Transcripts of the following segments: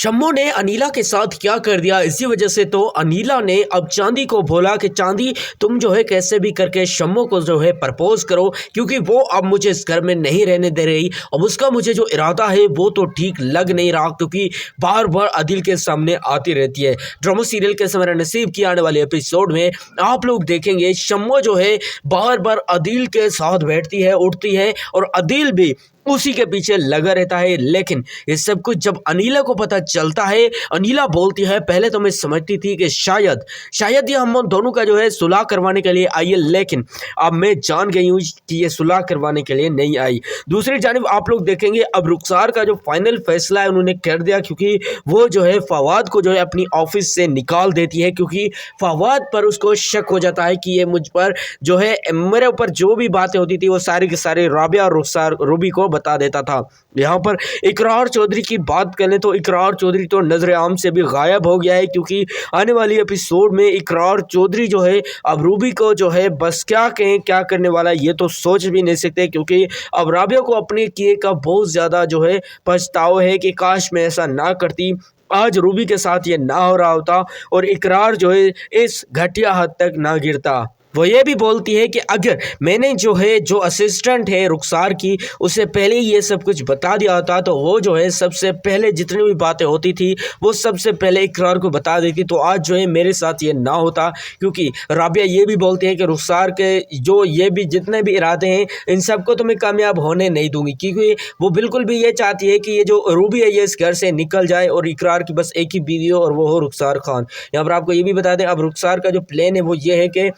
शम्मू ने अनीला के साथ क्या कर दिया। इसी वजह से तो अनीला ने अब चांदी को बोला कि चांदी तुम जो है कैसे भी करके शम्मू को जो है प्रपोज करो, क्योंकि वो अब मुझे इस घर में नहीं रहने दे रही। अब उसका मुझे जो इरादा है वो तो ठीक लग नहीं रहा, क्योंकि बार बार अदिल के सामने आती रहती है। ड्रामा सीरियल के समय नसीब की आने वाले एपिसोड में आप लोग देखेंगे शम्मू जो है बार बार अदिल के साथ बैठती है, उठती है और अदिल भी उसी के पीछे लगा रहता है। लेकिन ये सब कुछ जब अनीला को पता चलता है, अनीला बोलती है पहले तो मैं समझती थी कि शायद ये हम दोनों का जो है सुलह करवाने के लिए आई है, लेकिन अब मैं जान गई हूँ कि ये सुलह करवाने के लिए नहीं आई। दूसरी जानिब आप लोग देखेंगे अब रुखसार का जो फाइनल फैसला है उन्होंने कर दिया, क्योंकि वो जो है फवाद को जो है अपनी ऑफिस से निकाल देती है, क्योंकि फवाद पर उसको शक हो जाता है कि ये मुझ पर जो है मेरे ऊपर जो भी बातें होती थी वो सारी की सारी राबिया और रुखसार रूबी को बता देता था। यहाँ पर इकरार चौधरी की बात करें तो इकरार चौधरी तो नजर आम से भी गायब हो गया है, क्योंकि आने वाली एपिसोड में इकरार चौधरी जो है अब रूबी को जो है बस क्या कहें क्या करने वाला है ये तो सोच भी नहीं सकते, क्योंकि अब राबिया को अपने किए का बहुत ज़्यादा जो है पछतावा है कि काश मैं ऐसा ना करती, आज रूबी के साथ ये ना हो रहा होता और इकरार जो है इस घटिया हद तक ना गिरता। वो ये भी बोलती है कि अगर मैंने जो असिस्टेंट है रुखसार की उसे पहले ही ये सब कुछ बता दिया होता तो वो जो है सबसे पहले जितनी भी बातें होती थी वो सबसे पहले इकरार को बता देती, तो आज जो है मेरे साथ ये ना होता। क्योंकि राबिया ये भी बोलती है कि रुखसार के जो ये भी जितने भी इरादे हैं इन सबको तो मैं कामयाब होने नहीं दूंगी, क्योंकि वो बिल्कुल भी ये चाहती है कि ये जो रूबी है ये इस घर से निकल जाए और इकरार की बस एक ही बीवी हो और वो हो रुखसार खान। यहाँ पर आपको ये भी बता दें अब रुखसार का जो प्लान है वो ये है कि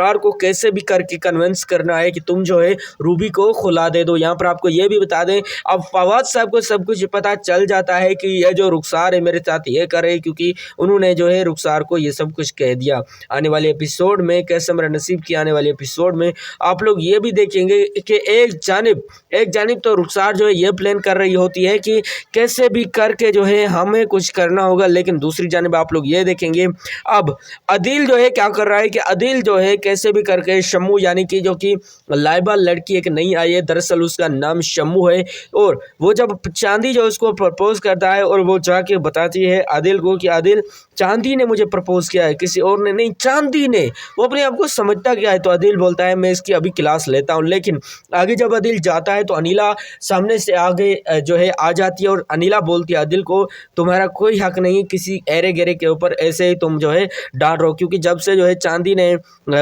को कैसे भी करके कन्विंस करना है कि तुम जो है रूबी को खुला दे दो। यहाँ पर आपको ये भी बता दें अब फवाद साहब को सब कुछ पता चल जाता है कि ये जो रुखसार है मेरे साथ ये करे, क्योंकि उन्होंने जो है रुखसार को ये सब कुछ कह दिया। आने वाले एपिसोड में कैसे मेरा नसीब की आने वाले एपिसोड में आप लोग ये भी देखेंगे कि एक जानिब तो रुखसार जो है ये प्लान कर रही होती है कि कैसे भी करके जो है हमें कुछ करना होगा, लेकिन दूसरी जानिब आप लोग ये देखेंगे अब अदिल जो है क्या कर रहा है कि अदिल जो है कैसे भी करके शम्मू यानी कि जो कि लाइबा लड़की एक नई आई है, दरअसल उसका नाम शम्मू है, और वो जब चांदी जो उसको प्रपोज करता है और वो जाके बताती है आदिल को कि आदिल चांदी ने मुझे प्रपोज किया है, किसी और ने नहीं, चांदी ने। वो अपने आप को समझता क्या है, तो आदिल बोलता है मैं इसकी अभी क्लास लेता हूँ। लेकिन आगे जब आदिल जाता है तो अनीला सामने से आगे जो है आ जाती है और अनीला बोलती है आदिल को तुम्हारा कोई हक नहीं किसी एरे गेरे के ऊपर ऐसे ही तुम जो है डांट रहो, क्योंकि जब से जो है चांदी ने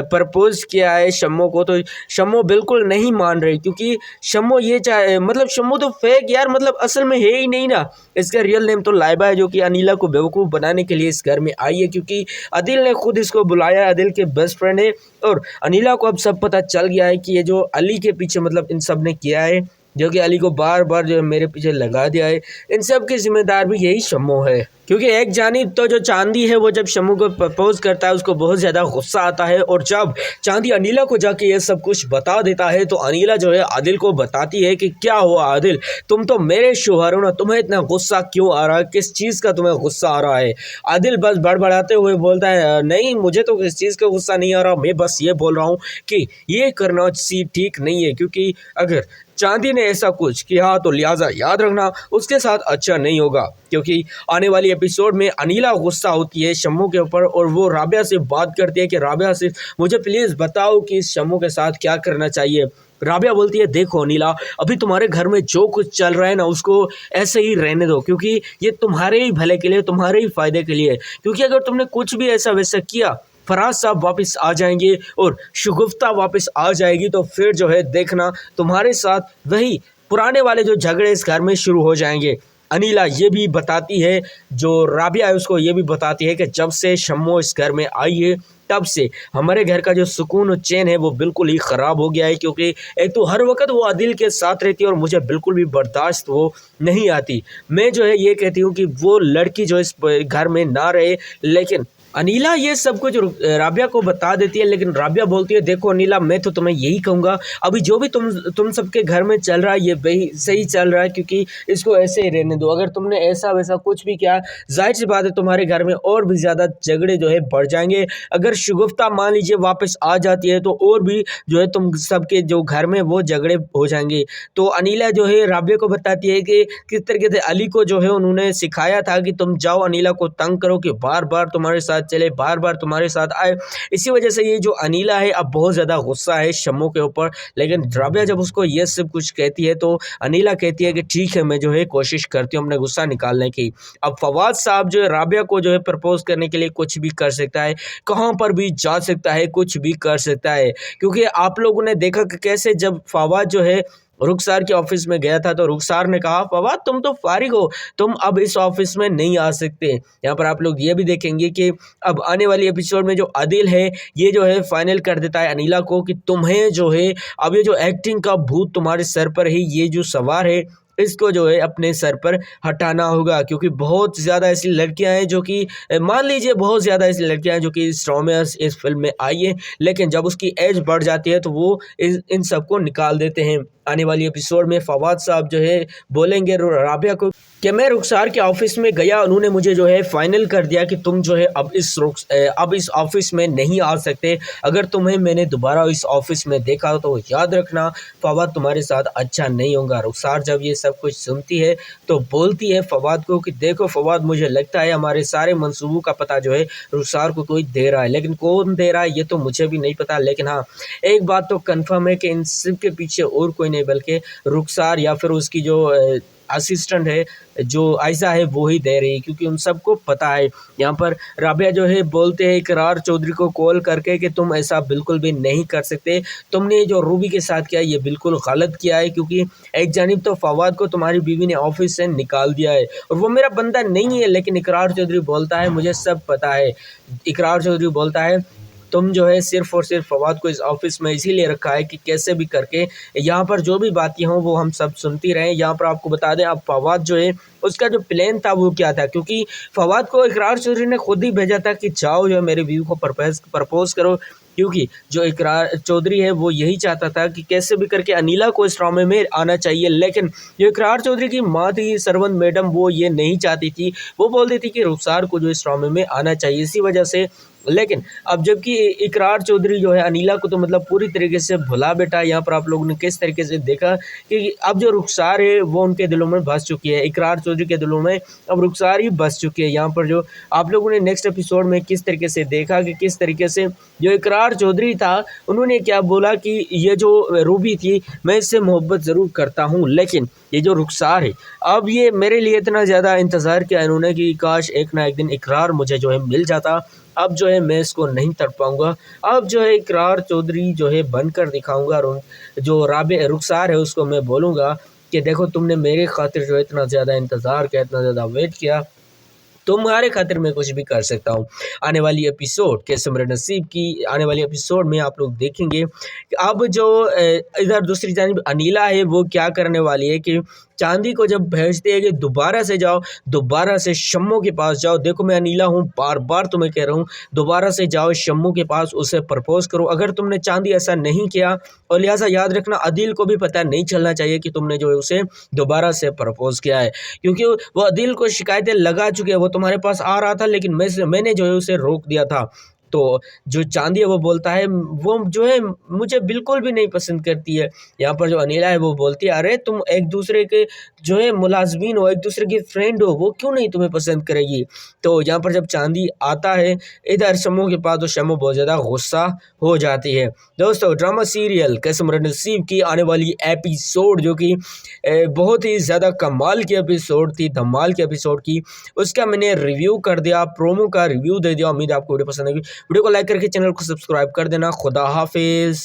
प्रपोज किया है शम्मू को तो शम्मू बिल्कुल नहीं मान रही, क्योंकि शम्मू ये चाहे मतलब शम्मू तो फेक यार मतलब असल में है ही नहीं ना। इसका रियल नेम तो लाइबा है, जो कि अनीला को बेवकूफ़ बनाने के लिए इस घर में आई है, क्योंकि आदिल ने खुद इसको बुलाया है, आदिल के बेस्ट फ्रेंड है। और अनीला को अब सब पता चल गया है कि ये जो अली के पीछे मतलब इन सब ने किया है, जो कि अली को बार बार जो मेरे पीछे लगा दिया है, इन सब के जिम्मेदार भी यही शम्मू है। क्योंकि एक जानिब तो जो चांदी है वो जब शम्मू को प्रपोज करता है उसको बहुत ज़्यादा गुस्सा आता है, और जब चांदी अनीला को जाके ये सब कुछ बता देता है तो अनीला जो है आदिल को बताती है कि क्या हुआ आदिल, तुम तो मेरे शोहर हो ना, तुम्हें इतना गुस्सा क्यों आ रहा है, किस चीज़ का तुम्हें गुस्सा आ रहा है। आदिल बस बड़बड़ाते हुए बोलता है नहीं मुझे तो किस चीज़ का गुस्सा नहीं आ रहा, मैं बस ये बोल रहा हूँ कि ये करना ठीक नहीं है, क्योंकि अगर चांदी ने ऐसा कुछ किया तो लिहाजा याद रखना उसके साथ अच्छा नहीं होगा। क्योंकि आने वाली एपिसोड में अनीला गुस्सा होती है शम्मू के ऊपर और वो राबिया से बात करती है कि राबिया से मुझे प्लीज़ बताओ कि इस शम्मू के साथ क्या करना चाहिए। राबिया बोलती है देखो अनीला अभी तुम्हारे घर में जो कुछ चल रहा है ना उसको ऐसे ही रहने दो, क्योंकि ये तुम्हारे ही भले के लिए तुम्हारे ही फायदे के लिए, क्योंकि अगर तुमने कुछ भी ऐसा वैसा किया फराज साहब वापस आ जाएंगे और शगुफ्ता वापस आ जाएगी, तो फिर जो है देखना तुम्हारे साथ वही पुराने वाले जो झगड़े इस घर में शुरू हो जाएंगे। अनीला ये भी बताती है, जो राबिया है उसको ये भी बताती है कि जब से शम्मू इस घर में आई है तब से हमारे घर का जो सुकून और चैन है वो बिल्कुल ही ख़राब हो गया है, क्योंकि एक तो हर वक्त वो आदिल के साथ रहती है और मुझे बिल्कुल भी बर्दाश्त वो नहीं आती। मैं जो है ये कहती हूँ कि वो लड़की जो इस घर में ना रहे, लेकिन अनीला ये सब कुछ राबिया को बता देती है, लेकिन राबिया बोलती है देखो अनीला, मैं तो तुम्हें यही कहूँगा, अभी जो भी तुम सबके घर में चल रहा है ये वही सही चल रहा है, क्योंकि इसको ऐसे ही रहने दो। अगर तुमने ऐसा वैसा कुछ भी किया, जाहिर सी बात है तुम्हारे घर में और भी ज़्यादा झगड़े जो है बढ़ जाएंगे। अगर शगुफ्ता मान लीजिए वापस आ जाती है तो और भी जो है तुम सबके जो घर में वो झगड़े हो जाएंगे। तो अनीला जो है राबिया को बताती है कि किस तरीके से अली को जो है उन्होंने सिखाया था कि तुम जाओ अनीला को तंग करो कि बार बार तुम्हारे साथ चले, बार बार तुम्हारे साथ आए। इसी वजह से ये जो अनीला है अब बहुत ज़्यादा गुस्सा है शम्मू के ऊपर। लेकिन राबिया जब उसको ये सब कुछ कहती है तो अनीला कहती है कि ठीक है, मैं जो है कोशिश करती हूँ अपने गुस्सा निकालने की। अब फवाद साहब जो है राबिया को जो है प्रपोज करने के लिए कुछ भी कर सकता है, कहाँ पर भी जा सकता है, कुछ भी कर सकता है। क्योंकि आप लोगों ने देखा कि कैसे जब फवाद जो है रुखसार के ऑफिस में गया था तो रुखसार ने कहा फवाद तुम तो फारिग हो, तुम अब इस ऑफिस में नहीं आ सकते। यहाँ पर आप लोग ये भी देखेंगे कि अब आने वाली एपिसोड में जो आदिल है ये जो है फाइनल कर देता है अनीला को कि तुम्हें जो है अब ये जो एक्टिंग का भूत तुम्हारे सर पर है, ये जो सवार है इसको जो है अपने सर पर हटाना होगा। क्योंकि बहुत ज़्यादा ऐसी लड़कियां हैं जो कि मान लीजिए बहुत ज़्यादा ऐसी लड़कियां हैं जो कि इस ड्रामे इस फिल्म में आई है, लेकिन जब उसकी एज बढ़ जाती है तो वो इन सबको निकाल देते हैं। आने वाली एपिसोड में फवाद साहब जो है बोलेंगे राबिया को कि मैं रुखसार के ऑफिस में गया, उन्होंने मुझे जो है फाइनल कर दिया कि तुम जो है अब इस ऑफिस में नहीं आ सकते। अगर तुम्हें मैंने दोबारा इस ऑफिस में देखा तो याद रखना फवाद तुम्हारे साथ अच्छा नहीं होगा। रुखसार जब ये सब कुछ सुनती है तो बोलती है फवाद को कि देखो फवाद, मुझे लगता है हमारे सारे मंसूबों का पता जो है रुखसार को कोई दे रहा है, लेकिन कौन दे रहा है ये तो मुझे भी नहीं पता। लेकिन हाँ, एक बात तो कन्फर्म है कि इन सब के पीछे और कोई नहीं बल्कि रुखसार या फिर उसकी जो असिस्टेंट है जो आयशा है वो ही दे रही है, क्योंकि उन सबको पता है। यहाँ पर राबिया जो है बोलते हैं इकरार चौधरी को कॉल करके कि तुम ऐसा बिल्कुल भी नहीं कर सकते, तुमने जो रूबी के साथ किया ये बिल्कुल गलत किया है। क्योंकि एक जानिब तो फवाद को तुम्हारी बीवी ने ऑफिस से निकाल दिया है और वो मेरा बंदा नहीं है, लेकिन इकरार चौधरी बोलता है मुझे सब पता है। इकरार चौधरी बोलता है तुम जो है सिर्फ और सिर्फ फवाद को इस ऑफिस में इसीलिए रखा है कि कैसे भी करके यहाँ पर जो भी बातें हों वो हम सब सुनती रहें। यहाँ पर आपको बता दें, अब फवाद जो है उसका जो प्लान था वो क्या था, क्योंकि फवाद को इकरार चौधरी ने खुद ही भेजा था कि जाओ जो है मेरे व्यू को प्रपोज करो। क्योंकि जो इकरार चौधरी है वो यही चाहता था कि कैसे भी करके अनीला को इस ड्रामे में आना चाहिए, लेकिन जो इकरार चौधरी की माँ थी सरवंत मैडम वो ये नहीं चाहती थी। वो बोलती थी कि रुखसार को जो इस ड्रामे में आना चाहिए, इसी वजह से। लेकिन अब जबकि इकरार चौधरी जो है अनीला को तो मतलब पूरी तरीके से भुला बैठा। यहाँ पर आप लोगों ने किस तरीके से देखा कि अब जो रुखसार है वो उनके दिलों में बस चुकी है, इकरार चौधरी के दिलों में अब रुखसार ही बस चुकी है। यहाँ पर जो आप लोगों ने नेक्स्ट एपिसोड में किस तरीके से देखा कि किस तरीके से जो इकरार चौधरी था उन्होंने क्या बोला कि ये जो रूबी थी मैं इससे मोहब्बत ज़रूर करता हूँ, लेकिन ये जो रुखसार है अब ये मेरे लिए इतना ज़्यादा इंतज़ार किया इन्होंने कि काश एक ना एक दिन इकरार मुझे जो है मिल जाता। अब जो है मैं इसको नहीं तड़ पाऊँगा, अब जो है इकरार चौधरी जो है बनकर दिखाऊँगा और जो रुखसार है उसको मैं बोलूँगा कि देखो तुमने मेरे खातिर जो है इतना ज़्यादा इंतज़ार किया, इतना ज़्यादा वेट किया, तुम्हारे खातिर मैं कुछ भी कर सकता हूँ। आने वाली एपिसोड कैसे मेरे नसीब की आने वाली एपिसोड में आप लोग देखेंगे कि अब जो इधर दूसरी जानिब अनीला है वो क्या करने वाली है कि चांदी को जब भेजते हैं कि दोबारा से जाओ, दोबारा से शम्मू के पास जाओ। देखो मैं अनीला हूँ, बार बार तुम्हें कह रहा हूँ दोबारा से जाओ शम्मू के पास, उसे प्रपोज करो। अगर तुमने चांदी ऐसा नहीं किया, और लिहाजा याद रखना अदिल को भी पता नहीं चलना चाहिए कि तुमने जो है उसे दोबारा से प्रपोज किया है, क्योंकि वो अदिल को शिकायतें लगा चुके हैं। वो तुम्हारे पास आ रहा था लेकिन मैंने जो है उसे रोक दिया था। तो जो चांदी है वो बोलता है वो जो है मुझे बिल्कुल भी नहीं पसंद करती है। यहाँ पर जो अनीला है वो बोलती है अरे तुम एक दूसरे के जो है मुलाजमीन हो, एक दूसरे की फ्रेंड हो, वो क्यों नहीं तुम्हें पसंद करेगी। तो यहाँ पर जब चांदी आता है इधर शम्मू के पास तो शम्मू बहुत ज़्यादा गुस्सा हो जाती है। दोस्तों ड्रामा सीरियल कैसे मेरे नसीब की आने वाली एपिसोड जो कि बहुत ही ज़्यादा कमाल की एपिसोड थी, धमाल की एपिसोड की, उसका मैंने रिव्यू कर दिया, प्रोमो का रिव्यू दे दिया। उम्मीद है आपको वीडियो पसंद आएगी। वीडियो को लाइक करके चैनल को सब्सक्राइब कर देना। खुदा हाफिज़।